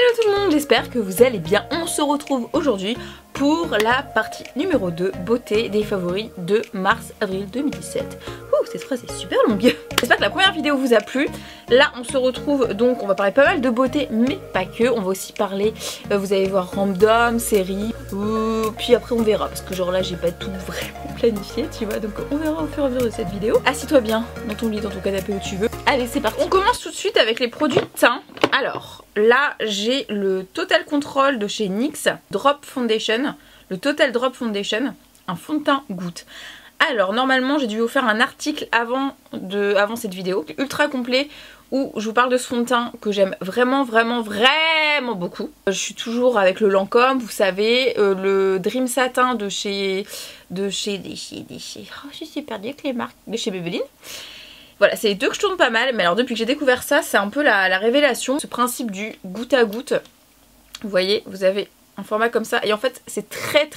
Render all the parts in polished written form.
Hello tout le monde, j'espère que vous allez bien. On se retrouve aujourd'hui pour la partie numéro 2, beauté des favoris de mars-avril 2017. Ouh, cette phrase est super longue. J'espère que la première vidéo vous a plu. Là on se retrouve, donc on va parler pas mal de beauté, mais pas que. On va aussi parler, vous allez voir, random, série, puis après on verra. Parce que genre là j'ai pas tout vraiment planifié, tu vois. Donc on verra au fur et à mesure de cette vidéo. Assis-toi bien dans ton lit, dans ton canapé où tu veux. Allez, c'est parti. On commence tout de suite avec les produits teint. Alors là j'ai le Total Control de chez NYX Drop Foundation. Le Total Drop Foundation, un fond de teint goutte. Alors normalement j'ai dû vous faire un article avant cette vidéo, ultra complet, où je vous parle de ce fond de teint que j'aime vraiment beaucoup. Je suis toujours avec le Lancôme, vous savez, le Dream Satin de chez oh, je suis perdue avec les marques, de chez Maybelline. Voilà, c'est les deux que je tourne pas mal, mais alors depuis que j'ai découvert ça, c'est un peu la révélation. Ce principe du goutte à goutte, vous voyez, vous avez un format comme ça, et en fait c'est très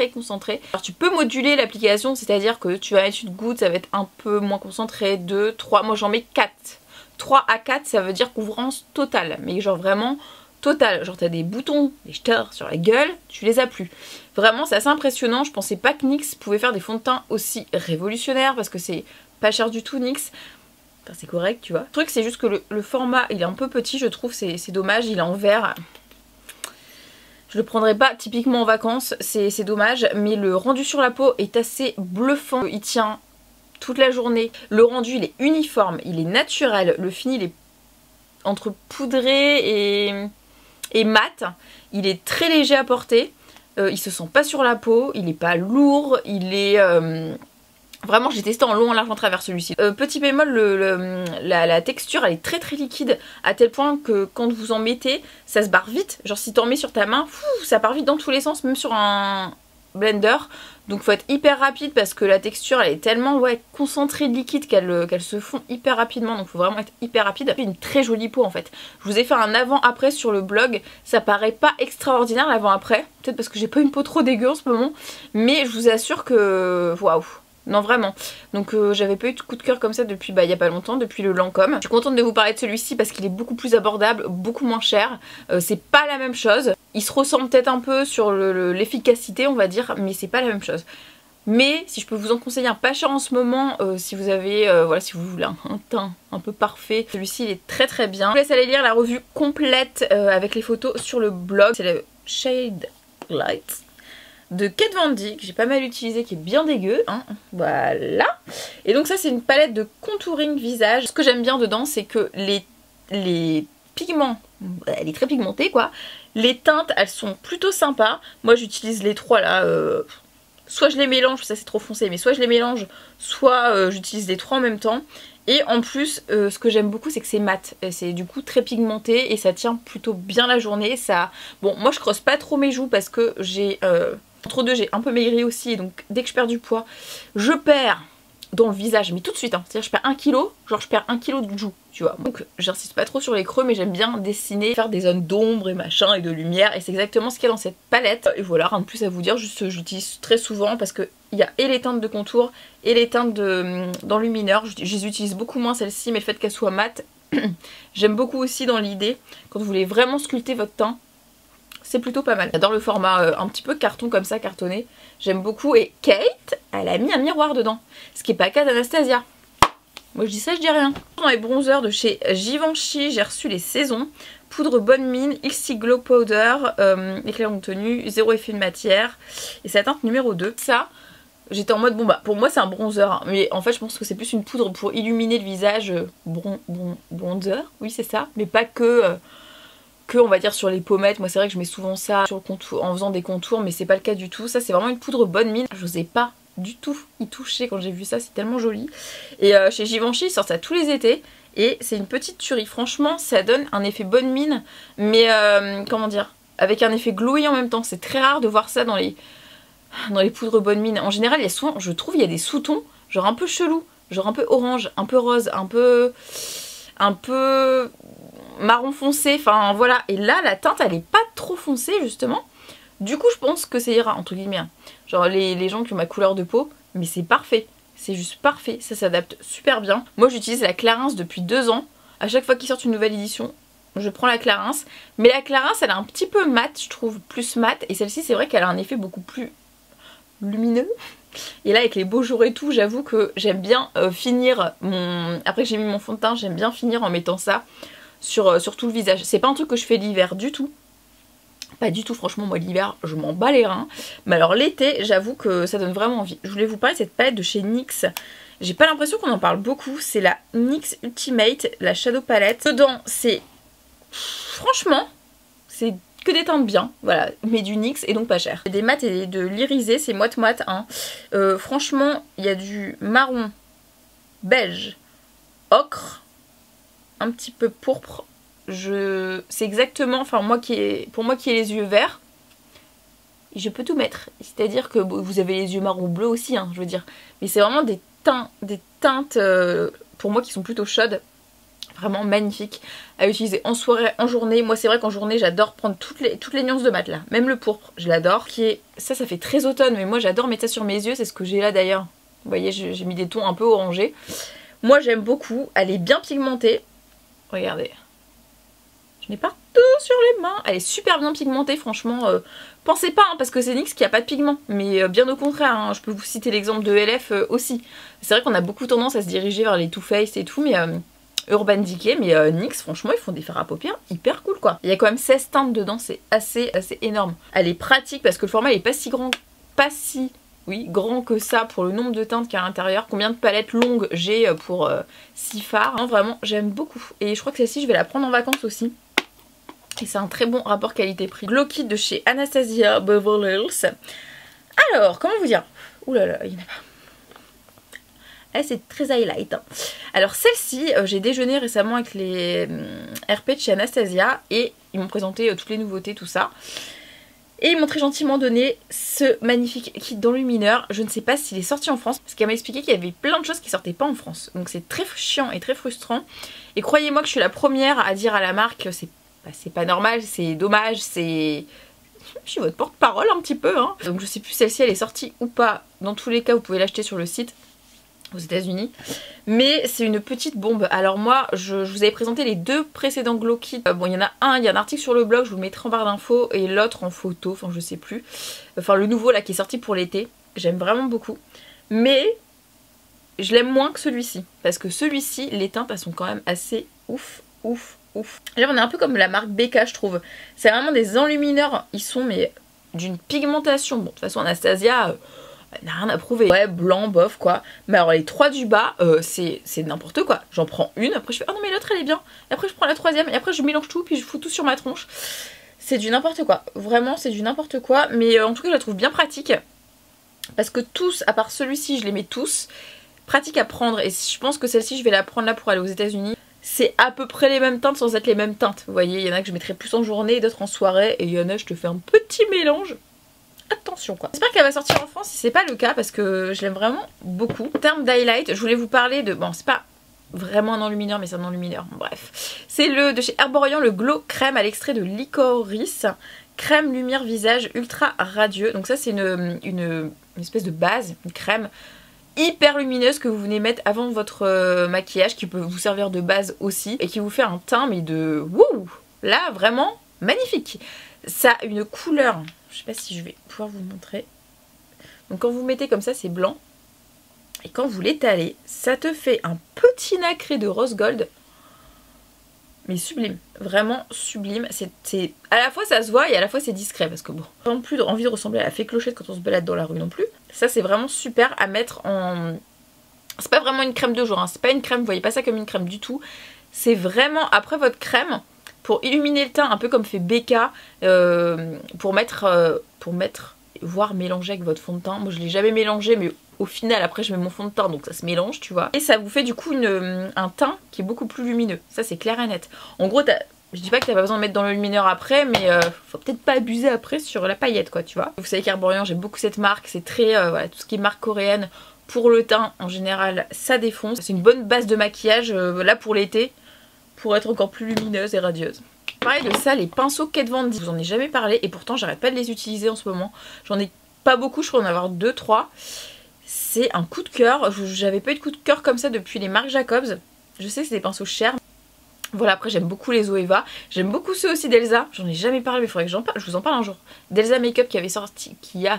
concentré. Alors tu peux moduler l'application, c'est-à-dire que tu vas mettre une goutte, ça va être un peu moins concentré, 2, 3, moi j'en mets 4. 3 à 4, ça veut dire couvrance totale, mais genre vraiment totale. Genre t'as des boutons, des jeteurs sur la gueule, tu les as plus. Vraiment c'est assez impressionnant, je pensais pas que NYX pouvait faire des fonds de teint aussi révolutionnaires, parce que c'est pas cher du tout NYX. Enfin, c'est correct, tu vois. Le truc c'est juste que le format il est un peu petit, je trouve, c'est dommage, il est en verre. Je le prendrai pas typiquement en vacances, c'est dommage, mais le rendu sur la peau est assez bluffant. Il tient toute la journée. Le rendu il est uniforme, il est naturel, le fini il est entre poudré et mat. Il est très léger à porter, il se sent pas sur la peau, il est pas lourd, il est... Vraiment j'ai testé en long, en large, en travers celui-ci. Petit bémol, la texture elle est très liquide, à tel point que quand vous en mettez, ça se barre vite. Genre si t'en mets sur ta main, ça part vite dans tous les sens, même sur un blender. Donc faut être hyper rapide parce que la texture elle est tellement concentrée de liquide qu'elle se fond hyper rapidement. Donc faut vraiment être hyper rapide. Une très jolie peau en fait. Je vous ai fait un avant-après sur le blog. Ça paraît pas extraordinaire l'avant-après. Peut-être parce que j'ai pas une peau trop dégueu en ce moment. Mais je vous assure que... waouh! Non vraiment, donc j'avais pas eu de coup de cœur comme ça depuis il y a pas longtemps, depuis le Lancôme. Je suis contente de vous parler de celui-ci parce qu'il est beaucoup plus abordable, beaucoup moins cher. C'est pas la même chose, il se ressemble peut-être un peu sur l'efficacité on va dire, mais c'est pas la même chose. Mais si je peux vous en conseiller un pas cher en ce moment, si vous avez, voilà, si vous voulez un teint un peu parfait, celui-ci il est très bien. Je vous laisse aller lire la revue complète avec les photos sur le blog, c'est le Shade Light de Kat Von D, que j'ai pas mal utilisé, qui est bien dégueu, hein. Voilà. Et donc ça c'est une palette de contouring visage. Ce que j'aime bien dedans c'est que les pigments, elle est très pigmentée quoi. Les teintes elles sont plutôt sympas. Moi j'utilise les trois là, soit je les mélange, ça c'est trop foncé, mais soit je les mélange, soit j'utilise les trois en même temps. Et en plus, ce que j'aime beaucoup, c'est que c'est mat. C'est du coup très pigmenté et ça tient plutôt bien la journée. Ça... Bon, moi je creuse pas trop mes joues parce que j'ai... entre deux, j'ai un peu maigri aussi. Et donc dès que je perds du poids, je perds dans le visage, mais tout de suite. Hein. C'est-à-dire je perds 1 kg, genre je perds 1 kg de joues, tu vois. Donc j'insiste pas trop sur les creux, mais j'aime bien dessiner, faire des zones d'ombre et machin et de lumière. Et c'est exactement ce qu'il y a dans cette palette. Et voilà, rien de plus à vous dire, juste j'utilise très souvent parce que il y a et les teintes de contour et les teintes d'enlumineur. Je les utilise beaucoup moins celles-ci, mais le fait qu'elles soient mates, j'aime beaucoup aussi dans l'idée, quand vous voulez vraiment sculpter votre teint, c'est plutôt pas mal. J'adore le format un petit peu carton comme ça, cartonné. J'aime beaucoup. Et Kate, elle a mis un miroir dedans. Ce qui est pas le cas d'Anastasia. Moi je dis ça, je dis rien. Dans les bronzers de chez Givenchy, j'ai reçu les saisons. Poudre Bonne Mine, XC Glow Powder, éclairant de tenue, zéro effet de matière. Et c'est la teinte numéro 2. Ça, j'étais en mode, bon bah pour moi c'est un bronzer. Hein, mais en fait je pense que c'est plus une poudre pour illuminer le visage. Bronzer, oui c'est ça. Mais pas que on va dire sur les pommettes. Moi c'est vrai que je mets souvent ça sur le contour, en faisant des contours, mais c'est pas le cas du tout. Ça c'est vraiment une poudre Bonne Mine. Je n'osais pas du tout y toucher quand j'ai vu ça, c'est tellement joli. Et chez Givenchy ils sortent ça tous les étés. Et c'est une petite tuerie. Franchement ça donne un effet Bonne Mine, mais comment dire, avec un effet glowy en même temps. C'est très rare de voir ça dans les poudres Bonne Mine. En général il y a souvent, je trouve, il y a des sous-tons genre un peu chelou, genre un peu orange, un peu rose, un peu marron foncé, enfin voilà. Et là la teinte elle est pas trop foncée justement, du coup je pense que ça ira entre guillemets, genre les gens qui ont ma couleur de peau, mais c'est parfait, c'est juste parfait, ça s'adapte super bien. Moi j'utilise la Clarins depuis 2 ans, à chaque fois qu'ils sortent une nouvelle édition je prends la Clarins. Mais la Clarins elle a un petit peu mat, je trouve, plus mat. Et celle-ci c'est vrai qu'elle a un effet beaucoup plus lumineux. Et là avec les beaux jours et tout, j'avoue que j'aime bien finir mon... Après que j'ai mis mon fond de teint, j'aime bien finir en mettant ça sur tout le visage. C'est pas un truc que je fais l'hiver du tout. Pas du tout, franchement, moi l'hiver je m'en bats les reins. Mais alors l'été, j'avoue que ça donne vraiment envie. Je voulais vous parler de cette palette de chez NYX. J'ai pas l'impression qu'on en parle beaucoup. C'est la NYX Ultimate, la Shadow Palette. Dedans, c'est... Franchement, c'est que des teintes bien, voilà, mais du NYX et donc pas cher. Des mats et de l'irisé, c'est moite-moite. Hein. Franchement, il y a du marron, beige, ocre, un petit peu pourpre. C'est exactement, enfin pour moi qui ai les yeux verts, je peux tout mettre. C'est-à-dire que vous avez les yeux marron bleu aussi, hein, je veux dire. Mais c'est vraiment des teintes pour moi qui sont plutôt chaudes. Vraiment magnifiques à utiliser en soirée, en journée. Moi c'est vrai qu'en journée j'adore prendre toutes les nuances de mat là. Même le pourpre, je l'adore. Ça fait très automne, mais moi j'adore mettre ça sur mes yeux. C'est ce que j'ai là d'ailleurs. Vous voyez, j'ai mis des tons un peu orangés. Moi j'aime beaucoup. Elle est bien pigmentée. Regardez. Je n'ai pas tout sur les mains. Elle est super bien pigmentée, franchement. Pensez pas, hein, parce que c'est NYX qui a pas de pigment. Mais bien au contraire, hein, je peux vous citer l'exemple de LF aussi. C'est vrai qu'on a beaucoup tendance à se diriger vers les Too Faced et tout, mais Urban Decay, mais NYX, franchement, ils font des fards à paupières hyper cool, quoi. Il y a quand même 16 teintes dedans, c'est assez énorme. Elle est pratique parce que le format il est pas si grand, grand que ça pour le nombre de teintes qu'il y a à l'intérieur. Combien de palettes longues j'ai pour 6 fards. Hein, vraiment, j'aime beaucoup. Et je crois que celle-ci, je vais la prendre en vacances aussi. Et c'est un très bon rapport qualité-prix. Glow Kit de chez Anastasia Beverly Hills. Alors, comment vous dire? Ouh là là, il y en a pas. Elle, c'est très highlight. Hein. Alors celle-ci, j'ai déjeuné récemment avec les RP de chez Anastasia. Et ils m'ont présenté toutes les nouveautés, tout ça. Et ils m'ont très gentiment donné ce magnifique kit d'enlumineur. Je ne sais pas s'il est sorti en France, parce qu'elle m'a expliqué qu'il y avait plein de choses qui sortaient pas en France. Donc c'est très chiant et très frustrant. Et croyez-moi que je suis la première à dire à la marque, c'est pas normal, c'est dommage, je suis votre porte-parole un petit peu. Hein. Donc je sais plus celle-ci elle est sortie ou pas. Dans tous les cas vous pouvez l'acheter sur le site aux États-Unis. Mais c'est une petite bombe. Alors moi je vous avais présenté les deux précédents Glow Kits. Bon il y en a un, il y a un article sur le blog, je vous le mettrai en barre d'infos. Et l'autre en photo, enfin je sais plus. Enfin le nouveau là qui est sorti pour l'été. J'aime vraiment beaucoup. Mais je l'aime moins que celui-ci. Parce que celui-ci, les teintes elles sont quand même assez ouf. Là on est un peu comme la marque BK je trouve. C'est vraiment des enlumineurs, ils sont mais d'une pigmentation. Bon de toute façon Anastasia n'a rien à prouver. Ouais blanc bof quoi. Mais alors les trois du bas c'est n'importe quoi. J'en prends une, après je fais oh non mais l'autre elle est bien. Et après je prends la troisième et après je mélange tout puis je fous tout sur ma tronche. C'est du n'importe quoi. Vraiment c'est du n'importe quoi. Mais en tout cas je la trouve bien pratique. Parce que tous, à part celui-ci je les mets tous. Pratique à prendre et je pense que celle-ci je vais la prendre là pour aller aux États-Unis. C'est à peu près les mêmes teintes sans être les mêmes teintes. Vous voyez, il y en a que je mettrai plus en journée et d'autres en soirée. Et il y en a, je te fais un petit mélange. Attention quoi. J'espère qu'elle va sortir en France si c'est pas le cas parce que je l'aime vraiment beaucoup. En termes d'highlight, je voulais vous parler de... Bon, c'est pas vraiment un enlumineur mais c'est un enlumineur. Bref. C'est le de chez Herborian, le Glow Crème à l'extrait de licorice. Crème lumière visage ultra radieux. Donc ça c'est une espèce de base, une crème hyper lumineuse que vous venez mettre avant votre maquillage qui peut vous servir de base aussi et qui vous fait un teint mais de wouh, là vraiment magnifique. Ça a une couleur, je sais pas si je vais pouvoir vous montrer. Donc quand vous mettez comme ça c'est blanc et quand vous l'étalez ça te fait un petit nacré de rose gold mais sublime, vraiment sublime. C'est à la fois ça se voit et à la fois c'est discret parce que bon, pas non plus envie de ressembler à la fée Clochette quand on se balade dans la rue non plus. Ça c'est vraiment super à mettre en... C'est pas vraiment une crème de jour, hein. C'est pas une crème, vous voyez pas ça comme une crème du tout. C'est vraiment après votre crème pour illuminer le teint un peu comme fait BK pour mettre voire mélanger avec votre fond de teint. Moi je l'ai jamais mélangé mais au final après je mets mon fond de teint donc ça se mélange tu vois. Et ça vous fait du coup un teint qui est beaucoup plus lumineux. Ça c'est clair et net. En gros je dis pas que t'as pas besoin de mettre dans le lumineur après mais faut peut-être pas abuser après sur la paillette quoi tu vois. Vous savez qu'Herborian j'aime beaucoup cette marque. C'est très voilà, tout ce qui est marque coréenne pour le teint en général ça défonce. C'est une bonne base de maquillage là pour l'été pour être encore plus lumineuse et radieuse. Pareil de ça, les pinceaux Kat Von D, je vous en ai jamais parlé et pourtant j'arrête pas de les utiliser en ce moment. J'en ai pas beaucoup, je crois en avoir 2-3. C'est un coup de cœur, j'avais pas eu de coup de cœur comme ça depuis les Marc Jacobs. Je sais que c'est des pinceaux chers, Voilà, après j'aime beaucoup les Zoeva, j'aime beaucoup ceux aussi d'Elsa, j'en ai jamais parlé mais il faudrait que j'en parle, je vous en parle un jour. D'Elsa Makeup qui a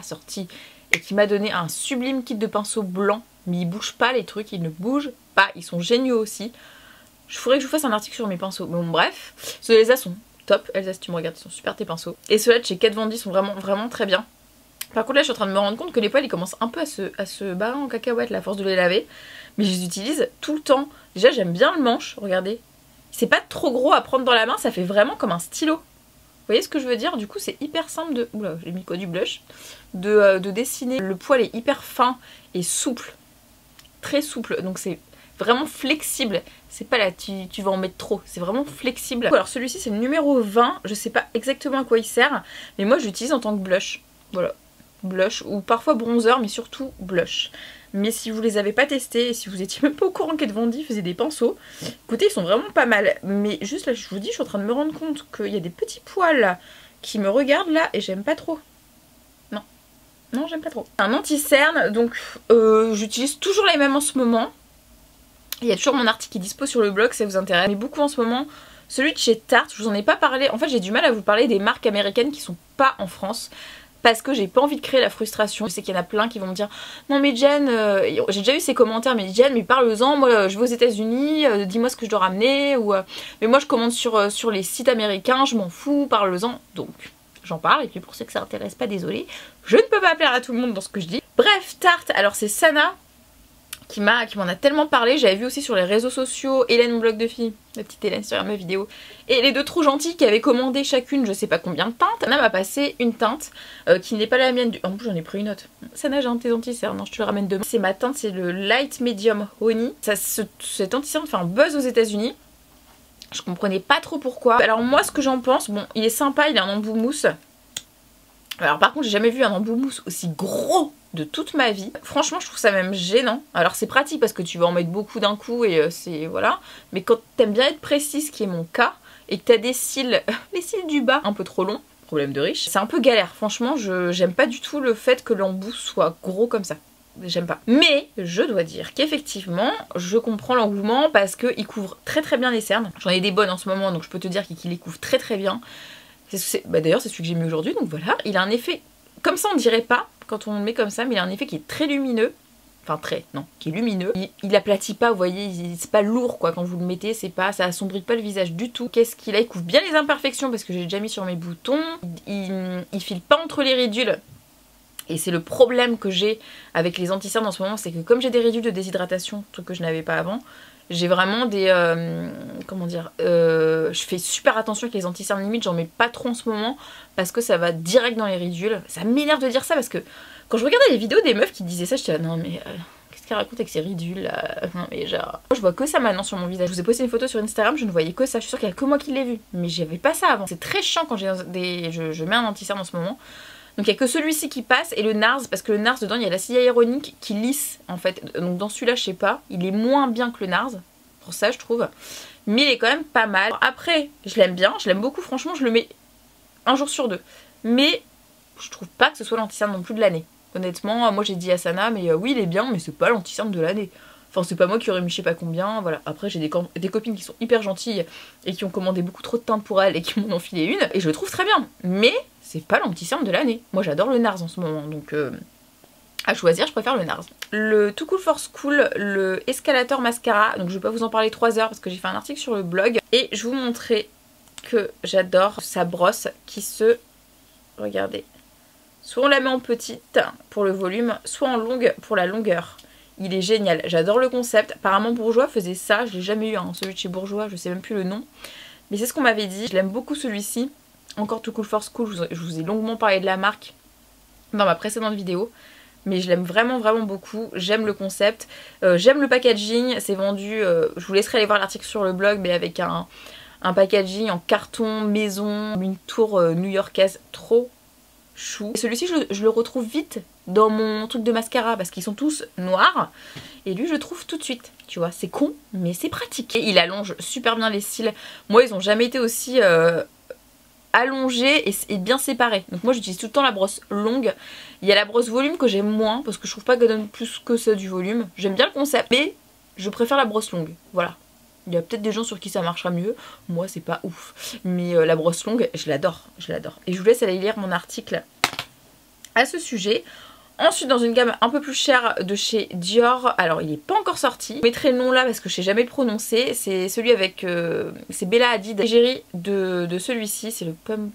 sorti et qui m'a donné un sublime kit de pinceaux blancs, mais ils bougent pas les trucs, ils ne bougent pas, ils sont géniaux aussi. Je ferais que je vous fasse un article sur mes pinceaux, bon bref, ceux d'Elsa sont top, Elsa si tu me regardes, ils sont super tes pinceaux. Et ceux-là de chez Kat Von D sont vraiment très bien. Par contre là je suis en train de me rendre compte que les poils ils commencent un peu à se barrer en cacahuète à force de les laver, mais je les utilise tout le temps. Déjà j'aime bien le manche, regardez. C'est pas trop gros à prendre dans la main, ça fait vraiment comme un stylo. Vous voyez ce que je veux dire? Du coup c'est hyper simple de... Oula, j'ai mis quoi, du blush? De dessiner. Le poil est hyper fin et souple. Très souple, donc c'est vraiment flexible. C'est pas là, tu vas en mettre trop, c'est vraiment flexible. Alors celui-ci c'est le numéro 20, je sais pas exactement à quoi il sert, mais moi je l'utilise en tant que blush. Voilà, blush ou parfois bronzer, mais surtout blush. Mais si vous les avez pas testés et si vous étiez même pas au courant qu'Kat Von D faisait des pinceaux, écoutez, ils sont vraiment pas mal. Mais juste là, je vous dis, je suis en train de me rendre compte qu'il y a des petits poils là, qui me regardent là et j'aime pas trop. Non, non, j'aime pas trop. Un anti-cerne, donc j'utilise toujours les mêmes en ce moment. Il y a toujours mon article qui est dispo sur le blog si ça vous intéresse. Mais beaucoup en ce moment, celui de chez Tarte, je vous en ai pas parlé. En fait, j'ai du mal à vous parler des marques américaines qui sont pas en France. Parce que j'ai pas envie de créer la frustration. Je sais qu'il y en a plein qui vont me dire non mais Jen, j'ai déjà eu ces commentaires, mais Jen, mais parle-en, moi je vais aux États-Unis, dis-moi ce que je dois ramener, ou mais moi je commande sur les sites américains, je m'en fous, parle-en. Donc j'en parle, et puis pour ceux que ça intéresse pas, désolé, je ne peux pas plaire à tout le monde dans ce que je dis. Bref, Tarte, alors c'est Sana qui m'en a tellement parlé. J'avais vu aussi sur les réseaux sociaux Hélène, mon blog de filles, la petite Hélène sur mes vidéos, et les deux trop gentilles qui avaient commandé chacune je sais pas combien de teintes. Sana m'a passé une teinte qui n'est pas la mienne en plus j'en ai pris une autre. Sana, j'ai un de tes anti-cernes, non je te le ramène demain. C'est ma teinte, c'est le Light Medium Honey. Cet anti-cerne fait un buzz aux États-Unis. Je comprenais pas trop pourquoi. Alors moi ce que j'en pense, bon il est sympa, il est en embout mousse. Alors par contre j'ai jamais vu un embout mousse aussi gros de toute ma vie. Franchement je trouve ça même gênant. Alors c'est pratique parce que tu vas en mettre beaucoup d'un coup et c'est voilà. Mais quand t'aimes bien être précise, ce qui est mon cas, et que t'as des cils, les cils du bas un peu trop longs, problème de riche, c'est un peu galère. Franchement j'aime pas du tout le fait que l'embout soit gros comme ça. J'aime pas. Mais je dois dire qu'effectivement je comprends l'engouement parce qu'il couvre très bien les cernes. J'en ai des bonnes en ce moment donc je peux te dire qu'il les couvre très bien. D'ailleurs c'est celui que j'ai mis aujourd'hui, donc voilà. Il a un effet, comme ça on dirait pas quand on le met comme ça, mais il a un effet qui est très lumineux. Enfin qui est lumineux. Il aplatit pas, vous voyez, c'est pas lourd quoi quand vous le mettez, c'est pas, ça assombrit pas le visage du tout. Qu'est-ce qu'il a? Il couvre bien les imperfections parce que j'ai déjà mis sur mes boutons. Il file pas entre les ridules. Et c'est le problème que j'ai avec les anti-cernes en ce moment, c'est que comme j'ai des ridules de déshydratation, truc que je n'avais pas avant, j'ai vraiment des... comment dire, je fais super attention avec les anti-cernes, limite j'en mets pas trop en ce moment parce que ça va direct dans les ridules. Ça m'énerve de dire ça parce que quand je regardais les vidéos des meufs qui disaient ça, j'étais là, non mais qu'est-ce qu'elle raconte avec ces ridules là? Non mais genre... Moi je vois que ça maintenant sur mon visage. Je vous ai posté une photo sur Instagram, je ne voyais que ça, je suis sûre qu'il n'y a que moi qui l'ai vu. Mais j'avais pas ça avant. C'est très chiant quand je mets un anti-cerne en ce moment. Donc il n'y a que celui-ci qui passe et le NARS, parce que le NARS dedans il y a l'acide hyaluronique qui lisse en fait. Donc dans celui-là je sais pas, il est moins bien que le NARS, pour ça je trouve. Mais il est quand même pas mal. Après je l'aime bien, je l'aime beaucoup, franchement je le mets un jour sur deux. Mais je trouve pas que ce soit l'anti-cerne non plus de l'année. Honnêtement, moi j'ai dit à Sana, mais oui il est bien, mais c'est pas l'anti-cerne de l'année. Enfin c'est pas moi qui aurais mis je sais pas combien, voilà. Après j'ai des copines qui sont hyper gentilles et qui ont commandé beaucoup trop de teintes pour elles et qui m'en ont filé une. Et je le trouve très bien, mais c'est pas l'anti-cerne de l'année. Moi j'adore le NARS en ce moment, donc à choisir je préfère le NARS. Le Too Cool for School, le Escalator Mascara, donc je vais pas vous en parler 3 heures parce que j'ai fait un article sur le blog. Et je vous montrer que j'adore sa brosse qui se... Regardez. Soit on la met en petite pour le volume, soit en longue pour la longueur. Il est génial, j'adore le concept. Apparemment Bourjois faisait ça, je l'ai jamais eu, hein, celui de chez Bourjois, je sais même plus le nom. Mais c'est ce qu'on m'avait dit, je l'aime beaucoup celui-ci. Encore Too Cool for School, je vous ai longuement parlé de la marque dans ma précédente vidéo. Mais je l'aime vraiment beaucoup, j'aime le concept, j'aime le packaging, c'est vendu, je vous laisserai aller voir l'article sur le blog, mais avec un packaging en carton, maison, une tour new-yorkaise trop chou. Celui-ci je le retrouve vite dans mon truc de mascara parce qu'ils sont tous noirs et lui je le trouve tout de suite, tu vois, c'est con mais c'est pratique. Et il allonge super bien les cils, moi ils ont jamais été aussi allongés et bien séparés, donc moi j'utilise tout le temps la brosse longue. Il y a la brosse volume que j'aime moins parce que je trouve pas qu'elle donne plus que ça du volume, j'aime bien le concept mais je préfère la brosse longue, voilà. Il y a peut-être des gens sur qui ça marchera mieux. Moi, c'est pas ouf. Mais la brosse longue, je l'adore. Je l'adore. Et je vous laisse aller lire mon article à ce sujet. Ensuite, dans une gamme un peu plus chère de chez Dior, alors il n'est pas encore sorti, je mettrai le nom là parce que je sais jamais le prononcer, c'est celui avec, c'est Bella Hadid, l'égérie de celui-ci, c'est le Pump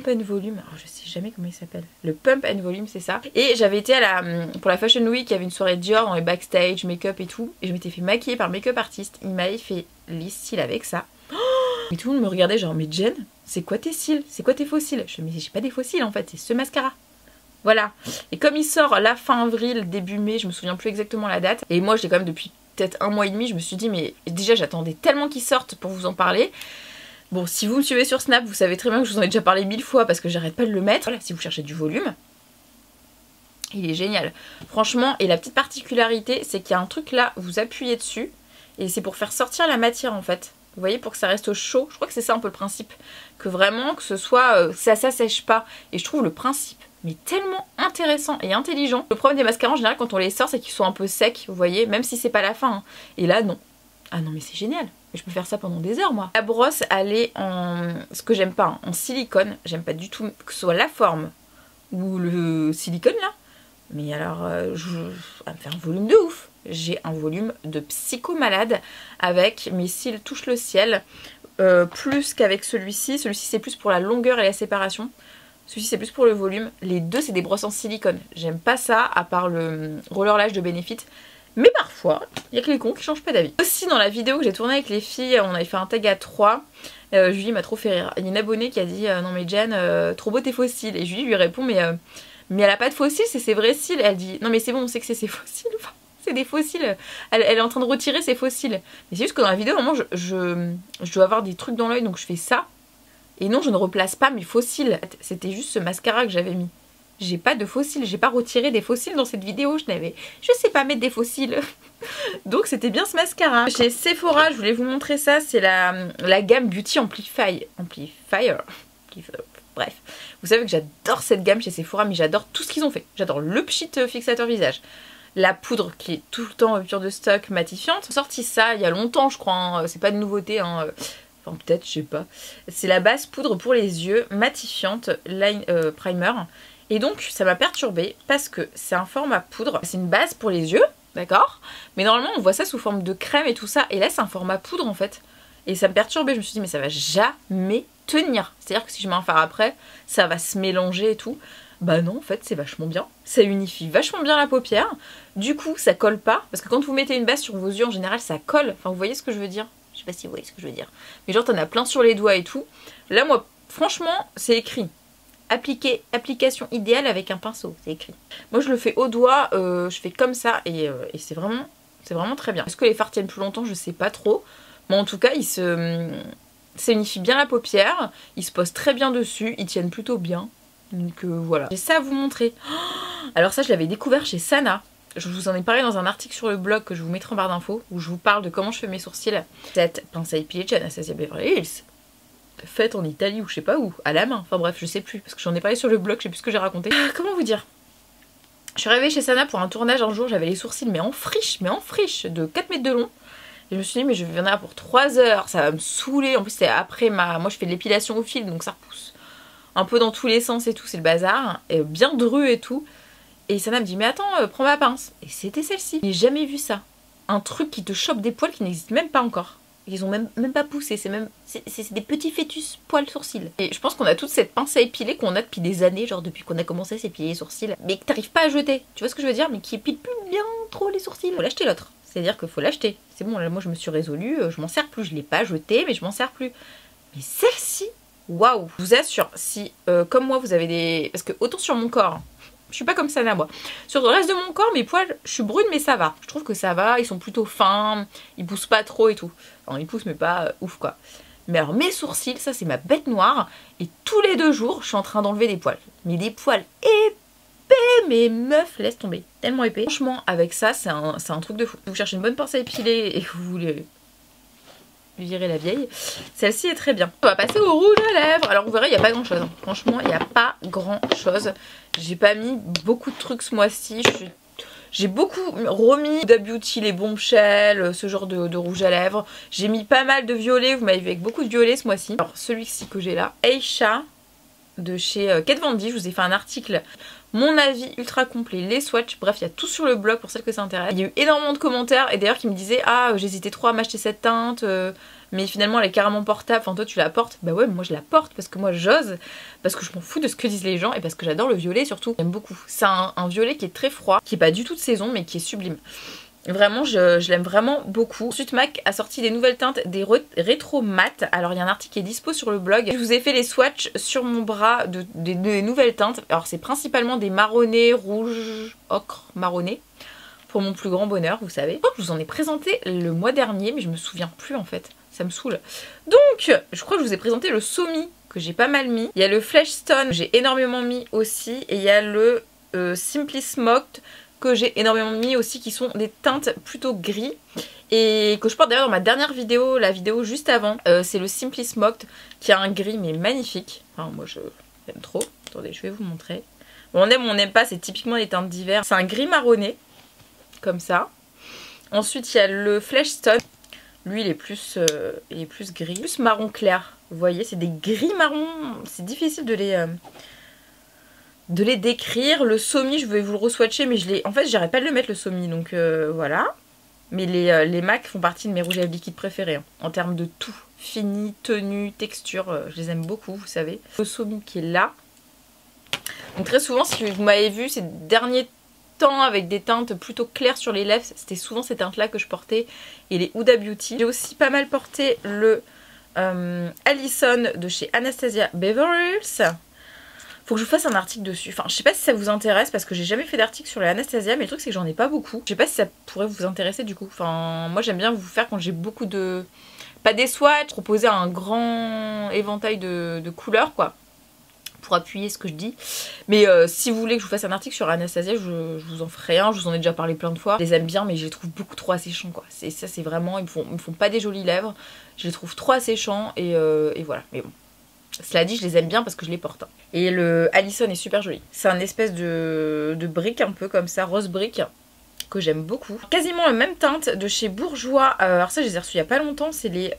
and Volume, alors je sais jamais comment il s'appelle, le Pump and Volume c'est ça, et j'avais été pour la Fashion Week, il y avait une soirée Dior dans les backstage, make-up et tout, et je m'étais fait maquiller par le make-up artiste, il m'avait fait les cils avec ça. Mais tout le monde me regardait genre, mais Jen, c'est quoi tes cils? C'est quoi tes faux cils? Je me disais, j'ai pas des faux cils en fait, c'est ce mascara. Voilà, et comme il sort la fin avril, début mai, je me souviens plus exactement la date, et moi je l'ai quand même depuis peut-être 1 mois et demi, je me suis dit mais déjà j'attendais tellement qu'il sorte pour vous en parler. Bon, si vous me suivez sur Snap, vous savez très bien que je vous en ai déjà parlé 1000 fois parce que j'arrête pas de le mettre. Voilà, si vous cherchez du volume, il est génial. Franchement, et la petite particularité, c'est qu'il y a un truc là, vous appuyez dessus, et c'est pour faire sortir la matière en fait. Vous voyez, pour que ça reste chaud, je crois que c'est ça un peu le principe. Que vraiment, que ce soit, ça sèche pas. Et je trouve le principe mais tellement intéressant et intelligent. Le problème des mascaras en général quand on les sort c'est qu'ils sont un peu secs, vous voyez, même si c'est pas la fin. Hein. Et là non. Ah non mais c'est génial. Je peux faire ça pendant des heures moi. La brosse elle est en, ce que j'aime pas, hein, en silicone. J'aime pas du tout que ce soit la forme ou le silicone là. Mais alors, elle me fait un volume de ouf. J'ai un volume de psycho malade avec mes cils touchent le ciel. Plus qu'avec celui-ci. Celui-ci c'est plus pour la longueur et la séparation. Celui-ci c'est plus pour le volume. Les deux c'est des brosses en silicone. J'aime pas ça à part le roller lash de Benefit. Mais parfois, il y a que les cons qui changent pas d'avis. Aussi dans la vidéo que j'ai tournée avec les filles, on avait fait un tag à 3. Julie m'a trop fait rire. Il y a une abonnée qui a dit non mais Jen, trop beau tes faux cils. Et Julie lui répond mais elle a pas de faux cils, c'est ses vrais cils. Elle dit non mais c'est bon, on sait que c'est ses faux cils. Enfin, c'est des faux cils. Elle est en train de retirer ses faux cils. Mais c'est juste que dans la vidéo, au moment je dois avoir des trucs dans l'œil donc je fais ça. Et non, je ne replace pas mes faux cils. C'était juste ce mascara que j'avais mis. J'ai pas de faux cils, j'ai pas retiré des faux cils dans cette vidéo. Je sais pas mettre des faux cils. Donc c'était bien ce mascara. Chez Sephora, je voulais vous montrer ça. C'est la gamme Beauty Amplifier. Bref. Vous savez que j'adore cette gamme chez Sephora, mais j'adore tout ce qu'ils ont fait. J'adore le pchit fixateur visage. La poudre qui est tout le temps en rupture de stock, matifiante. Ils ont sorti ça il y a longtemps, je crois. Hein. C'est pas de nouveauté. Hein. Enfin peut-être, je sais pas. C'est la base poudre pour les yeux, matifiante, primer. Et donc ça m'a perturbée parce que c'est un format poudre. C'est une base pour les yeux, d'accord. Mais normalement on voit ça sous forme de crème et tout ça. Et là c'est un format poudre en fait. Et ça me perturbait, je me suis dit mais ça va jamais tenir. C'est-à-dire que si je mets un fard après, ça va se mélanger et tout. Bah non en fait c'est vachement bien. Ça unifie vachement bien la paupière. Du coup ça colle pas. Parce que quand vous mettez une base sur vos yeux en général ça colle. Enfin vous voyez ce que je veux dire? Je sais pas si vous voyez ce que je veux dire. Mais genre t'en as plein sur les doigts et tout. Là moi franchement c'est écrit. Application idéale avec un pinceau, c'est écrit. Moi je le fais au doigt, je fais comme ça et c'est vraiment très bien. Est-ce que les fards tiennent plus longtemps? Je sais pas trop. Mais en tout cas ça unifie bien la paupière, ils se posent très bien dessus, ils tiennent plutôt bien. Donc voilà. J'ai ça à vous montrer. Alors ça je l'avais découvert chez Sana. Je vous en ai parlé dans un article sur le blog que je vous mettrai en barre d'infos où je vous parle de comment je fais mes sourcils. Cette pince à épiler de Anastasia Beverly Hills. Faite en Italie ou je sais pas où, à la main, enfin bref je sais plus parce que j'en ai parlé sur le blog, je sais plus ce que j'ai raconté. Comment vous dire, je suis arrivée chez Sana pour un tournage un jour, j'avais les sourcils mais en friche de 4 mètres de long et je me suis dit mais je viendrai pour 3 heures, ça va me saouler, en plus c'est après moi je fais de l'épilation au fil donc ça repousse un peu dans tous les sens et tout, c'est le bazar, et bien dru et tout, et Sana me dit mais attends prends ma pince, et c'était celle-ci. J'ai jamais vu ça, un truc qui te chope des poils qui n'existent même pas encore. Ils ont même pas poussé, c'est des petits fœtus poils sourcils. Et je pense qu'on a toute cette pince à épiler qu'on a depuis des années, genre depuis qu'on a commencé à s'épiler les sourcils, mais que t'arrives pas à jeter, tu vois ce que je veux dire, mais qui épile plus bien trop les sourcils. Faut l'acheter l'autre, c'est-à-dire qu'il faut l'acheter. C'est bon, là moi je me suis résolue, je m'en sers plus, je l'ai pas jeté, mais je m'en sers plus. Mais celle-ci, waouh. Je vous assure, si comme moi vous avez des... Parce que autant sur mon corps... Je suis pas comme Sana moi. Sur le reste de mon corps, mes poils, je suis brune mais ça va. Je trouve que ça va, ils sont plutôt fins, ils poussent pas trop et tout. Enfin ils poussent mais pas ouf quoi. Mais alors mes sourcils, ça c'est ma bête noire. Et tous les 2 jours, je suis en train d'enlever des poils. Mais des poils épais, mais meuf, laisse tomber. Tellement épais. Franchement avec ça, c'est un truc de fou. Vous cherchez une bonne pince à épiler et que vous voulez... virer la vieille. Celle-ci est très bien. On va passer au rouge à lèvres. Alors vous verrez, il n'y a pas grand chose. Hein. Franchement, il n'y a pas grand chose. J'ai pas mis beaucoup de trucs ce mois-ci. J'ai beaucoup remis Huda Beauty, les Bombshell, ce genre de rouge à lèvres. J'ai mis pas mal de violet, vous m'avez vu avec beaucoup de violet ce mois-ci. Alors celui-ci que j'ai là, Aisha de chez Kat Von D, je vous ai fait un article, mon avis ultra complet, les swatchs, bref il y a tout sur le blog pour celles que ça intéresse. Il y a eu énormément de commentaires et d'ailleurs qui me disaient ah j'hésitais trop à m'acheter cette teinte mais finalement elle est carrément portable, enfin toi tu la portes. Bah ouais, moi je la porte parce que moi j'ose, parce que je m'en fous de ce que disent les gens et parce que j'adore le violet surtout. J'aime beaucoup, c'est un violet qui est très froid, qui est pas du tout de saison mais qui est sublime. Vraiment, je l'aime vraiment beaucoup. Ensuite, MAC a sorti des nouvelles teintes, des rétro mat. Alors, il y a un article qui est dispo sur le blog. Je vous ai fait les swatchs sur mon bras des nouvelles teintes. Alors, c'est principalement des marronnés, rouges, ocre, marronné. Pour mon plus grand bonheur, vous savez. Je vous en ai présenté le mois dernier, mais je me souviens plus en fait. Ça me saoule. Donc, je crois que je vous ai présenté le Somi, que j'ai pas mal mis. Il y a le Flesh Stone, que j'ai énormément mis aussi. Et il y a le Simply Smoked, que j'ai énormément mis aussi, qui sont des teintes plutôt gris et que je porte d'ailleurs dans ma dernière vidéo, la vidéo juste avant. C'est le Simply Smoked qui a un gris mais magnifique. Enfin, moi je l'aime trop. Attendez, je vais vous montrer. Bon, on aime ou on n'aime pas, c'est typiquement des teintes d'hiver. C'est un gris marronné comme ça. Ensuite il y a le Flesh Stone. Lui il est plus gris, plus marron clair. Vous voyez, c'est des gris marron. C'est difficile de les décrire. Le Somi, je vais vous le re-swatcher, mais en fait j'arrête pas de le mettre le Somi, donc voilà. Mais les MAC font partie de mes rouges à lèvres liquides préférés, hein, en termes de tout. Fini, tenue, texture, je les aime beaucoup, vous savez. Le Somi qui est là. Donc très souvent, si vous m'avez vu ces derniers temps avec des teintes plutôt claires sur les lèvres, c'était souvent ces teintes là que je portais, et les Huda Beauty. J'ai aussi pas mal porté le Allison de chez Anastasia Beverly Hills. Faut que je vous fasse un article dessus. Enfin, je sais pas si ça vous intéresse parce que j'ai jamais fait d'article sur les Anastasia, mais le truc c'est que j'en ai pas beaucoup. Je sais pas si ça pourrait vous intéresser du coup. Enfin, moi j'aime bien vous faire quand j'ai beaucoup de... Pas des swatchs, proposer un grand éventail de couleurs quoi. Pour appuyer ce que je dis. Mais si vous voulez que je vous fasse un article sur Anastasia, je vous en ferai un. Je vous en ai déjà parlé plein de fois. Je les aime bien mais je les trouve beaucoup trop asséchants quoi. Ça c'est vraiment... Ils me font pas des jolies lèvres. Je les trouve trop asséchants et voilà. Mais bon. Cela dit, je les aime bien parce que je les porte. Et le Allison est super joli. C'est un espèce de brique un peu comme ça, rose brique, que j'aime beaucoup. Quasiment la même teinte de chez Bourjois. Alors ça, je les ai reçus il y a pas longtemps. C'est les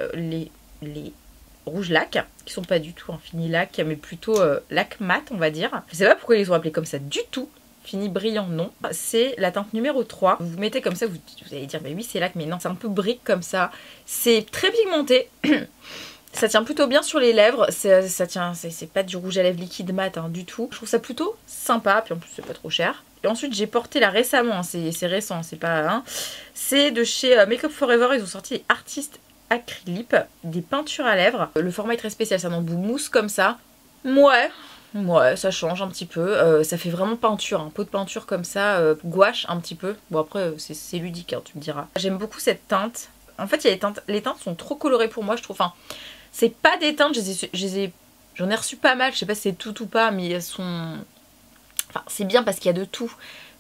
rouges lac, qui sont pas du tout un fini lac, mais plutôt lac mat, on va dire. Je sais pas pourquoi ils les ont appelés comme ça du tout. Fini brillant, non. C'est la teinte numéro 3. Vous mettez comme ça, vous allez dire, mais oui, c'est lac, mais non, c'est un peu brique comme ça. C'est très pigmenté. Ça tient plutôt bien sur les lèvres, c'est pas du rouge à lèvres liquide mat hein, du tout. Je trouve ça plutôt sympa, puis en plus c'est pas trop cher. Et ensuite j'ai porté là récemment, hein, c'est récent, c'est pas... Hein, c'est de chez Make Up For Ever, ils ont sorti les Artist Acrylic, des peintures à lèvres. Le format est très spécial, c'est un embout mousse comme ça. Ouais, ça change un petit peu. Ça fait vraiment peinture, un pot de peinture comme ça, gouache un petit peu. Bon après c'est ludique, hein, tu me diras. J'aime beaucoup cette teinte. En fait, il y a les teintes sont trop colorées pour moi, je trouve. Enfin, c'est pas des teintes, j'en ai reçu pas mal, je sais pas si c'est tout ou pas, mais elles sont... Enfin, c'est bien parce qu'il y a de tout.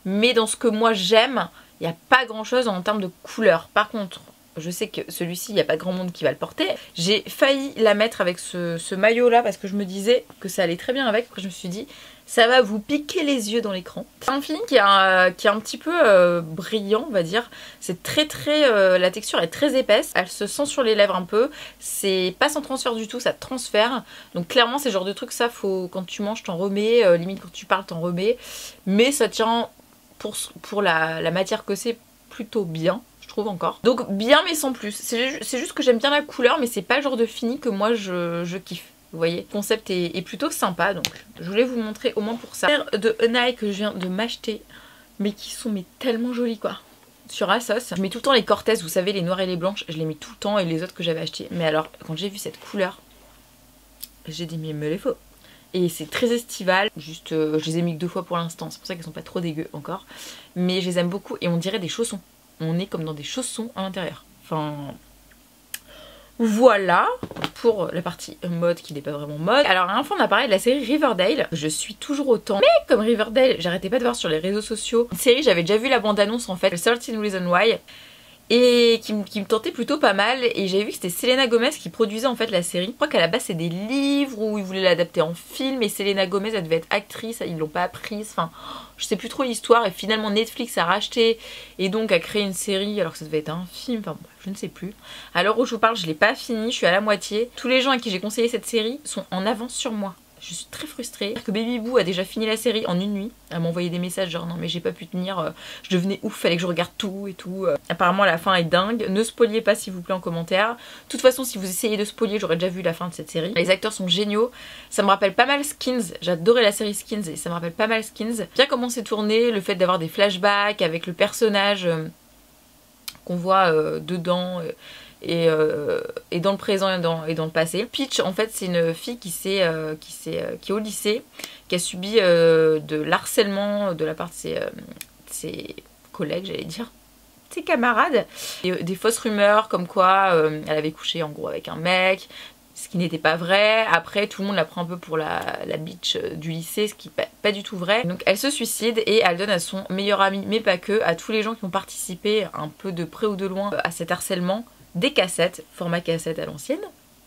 Mais dans ce que moi j'aime, il n'y a pas grand chose en termes de couleur. Par contre, je sais que celui-ci, il n'y a pas grand monde qui va le porter. J'ai failli la mettre avec ce maillot là parce que je me disais que ça allait très bien avec. Après je me suis dit, ça va vous piquer les yeux dans l'écran. C'est un fini qui est un petit peu brillant, on va dire. C'est la texture est très épaisse. Elle se sent sur les lèvres un peu. C'est pas sans transfert du tout, ça transfère. Donc clairement, c'est le genre de truc, ça, faut quand tu manges, t'en remets. Limite, quand tu parles, t'en remets. Mais ça tient, pour la matière que c'est, plutôt bien. Je trouve encore. Donc bien, mais sans plus. C'est juste que j'aime bien la couleur, mais c'est pas le genre de fini que moi, je kiffe. Vous voyez, le concept est plutôt sympa, donc je voulais vous montrer au moins pour ça. De Unai que je viens de m'acheter, mais qui sont tellement jolis quoi. Sur Asos, je mets tout le temps les Cortez, vous savez, les noirs et les blanches, je les mets tout le temps, et les autres que j'avais achetés. Mais alors, quand j'ai vu cette couleur, j'ai dit mais me les faut. Et c'est très estival, juste je les ai mis que 2 fois pour l'instant, c'est pour ça qu'elles sont pas trop dégueu encore. Mais je les aime beaucoup et on dirait des chaussons. On est comme dans des chaussons à l'intérieur. Enfin... Voilà pour la partie mode qui n'est pas vraiment mode. Alors à un fois on a parlé de la série Riverdale. Je suis toujours autant. Mais comme Riverdale, j'arrêtais pas de voir sur les réseaux sociaux. Une série, j'avais déjà vu la bande-annonce en fait, 13 Reasons Why. et qui me tentait plutôt pas mal. Et j'avais vu que c'était Selena Gomez qui produisait en fait la série. Je crois qu'à la base c'est des livres où ils voulaient l'adapter en film et Selena Gomez elle devait être actrice, ils l'ont pas prise, enfin je sais plus trop l'histoire et finalement Netflix a racheté et donc a créé une série alors que ça devait être un film, enfin bon, je ne sais plus. À l'heure où je vous parle je l'ai pas fini, je suis à la moitié. Tous les gens à qui j'ai conseillé cette série sont en avance sur moi. Je suis très frustrée. Que Baby Boo a déjà fini la série en une nuit. Elle m'a envoyé des messages genre non mais j'ai pas pu tenir, je devenais ouf, fallait que je regarde tout et tout. Apparemment la fin est dingue. Ne spoiliez pas s'il vous plaît en commentaire. De toute façon si vous essayez de spoiler j'aurais déjà vu la fin de cette série. Les acteurs sont géniaux. Ça me rappelle pas mal Skins. J'adorais la série Skins et ça me rappelle pas mal Skins. Bien comment c'est tourné, le fait d'avoir des flashbacks avec le personnage qu'on voit dedans. Et dans le présent et dans le passé. Peach en fait c'est une fille qui est au lycée, qui a subi de l'harcèlement de la part de ses collègues, j'allais dire, ses camarades. Et, des fausses rumeurs comme quoi elle avait couché en gros avec un mec, ce qui n'était pas vrai. Après tout le monde la prend un peu pour la bitch du lycée, ce qui n'est pas du tout vrai. Donc elle se suicide et elle donne à son meilleur ami, mais pas que, à tous les gens qui ont participé un peu de près ou de loin à cet harcèlement, des cassettes, format cassette à l'ancienne,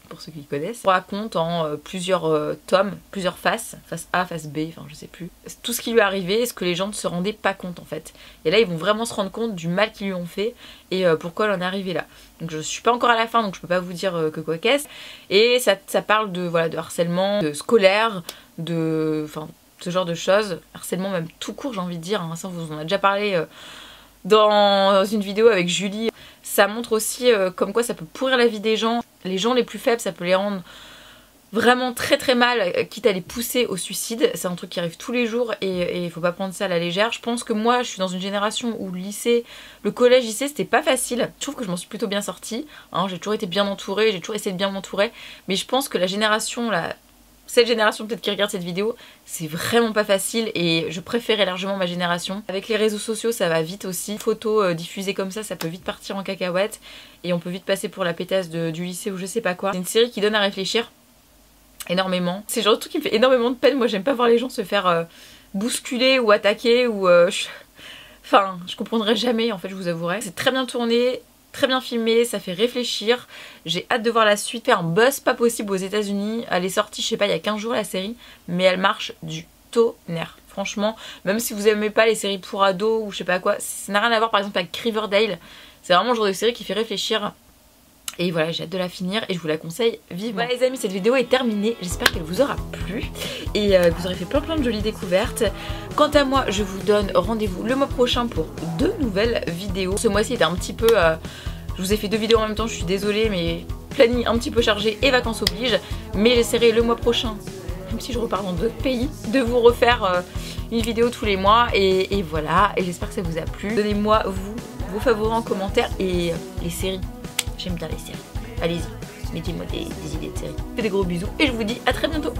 pour ceux qui connaissent. On raconte en plusieurs tomes, plusieurs faces, face A, face B, enfin je sais plus. Tout ce qui lui est arrivé et ce que les gens ne se rendaient pas compte en fait. Et là ils vont vraiment se rendre compte du mal qu'ils lui ont fait et pourquoi elle en est arrivée là. Donc je suis pas encore à la fin donc je peux pas vous dire que quoi qu'est-ce. Et ça parle de, voilà, de harcèlement, de scolaire, de... enfin ce genre de choses. Harcèlement même tout court j'ai envie de dire, hein. Ça on vous en a déjà parlé dans une vidéo avec Julie. Ça montre aussi comme quoi ça peut pourrir la vie des gens. Les gens les plus faibles, ça peut les rendre vraiment très très mal, quitte à les pousser au suicide. C'est un truc qui arrive tous les jours et il faut pas prendre ça à la légère. Je pense que moi, je suis dans une génération où le lycée, le collège, lycée, c'était pas facile. Je trouve que je m'en suis plutôt bien sortie. Hein, j'ai toujours été bien entourée, j'ai toujours essayé de bien m'entourer. Mais je pense que la génération, cette génération peut-être qui regarde cette vidéo, c'est vraiment pas facile et je préférais largement ma génération. Avec les réseaux sociaux ça va vite aussi, photos diffusées comme ça peut vite partir en cacahuète et on peut vite passer pour la pétasse du lycée ou je sais pas quoi. C'est une série qui donne à réfléchir énormément. C'est le genre de truc qui me fait énormément de peine, moi j'aime pas voir les gens se faire bousculer ou attaquer ou... Enfin je comprendrai jamais en fait, je vous avouerai. C'est très bien tourné, très bien filmé, ça fait réfléchir. J'ai hâte de voir la suite. Fait un buzz pas possible aux États-Unis. Elle est sortie, je sais pas, il y a 15 jours la série, mais elle marche du tonnerre. Franchement, même si vous aimez pas les séries pour ados ou je sais pas quoi, ça n'a rien à voir par exemple avec Riverdale. C'est vraiment le genre de série qui fait réfléchir. Et voilà, j'ai hâte de la finir et je vous la conseille vivement. Voilà les amis, cette vidéo est terminée. J'espère qu'elle vous aura plu et que vous aurez fait plein de jolies découvertes. Quant à moi, je vous donne rendez-vous le mois prochain pour 2 nouvelles vidéos. Ce mois-ci était un petit peu... je vous ai fait 2 vidéos en même temps, je suis désolée, mais planning un petit peu chargé et vacances oblige. Mais j'essaierai le mois prochain, même si je repars dans d'autres pays, de vous refaire une vidéo tous les mois. Et voilà, et j'espère que ça vous a plu. Donnez-moi vos favoris en commentaire et les séries. J'aime bien les séries. Allez-y, mettez-moi des idées de séries. Je vous fais des gros bisous et je vous dis à très bientôt.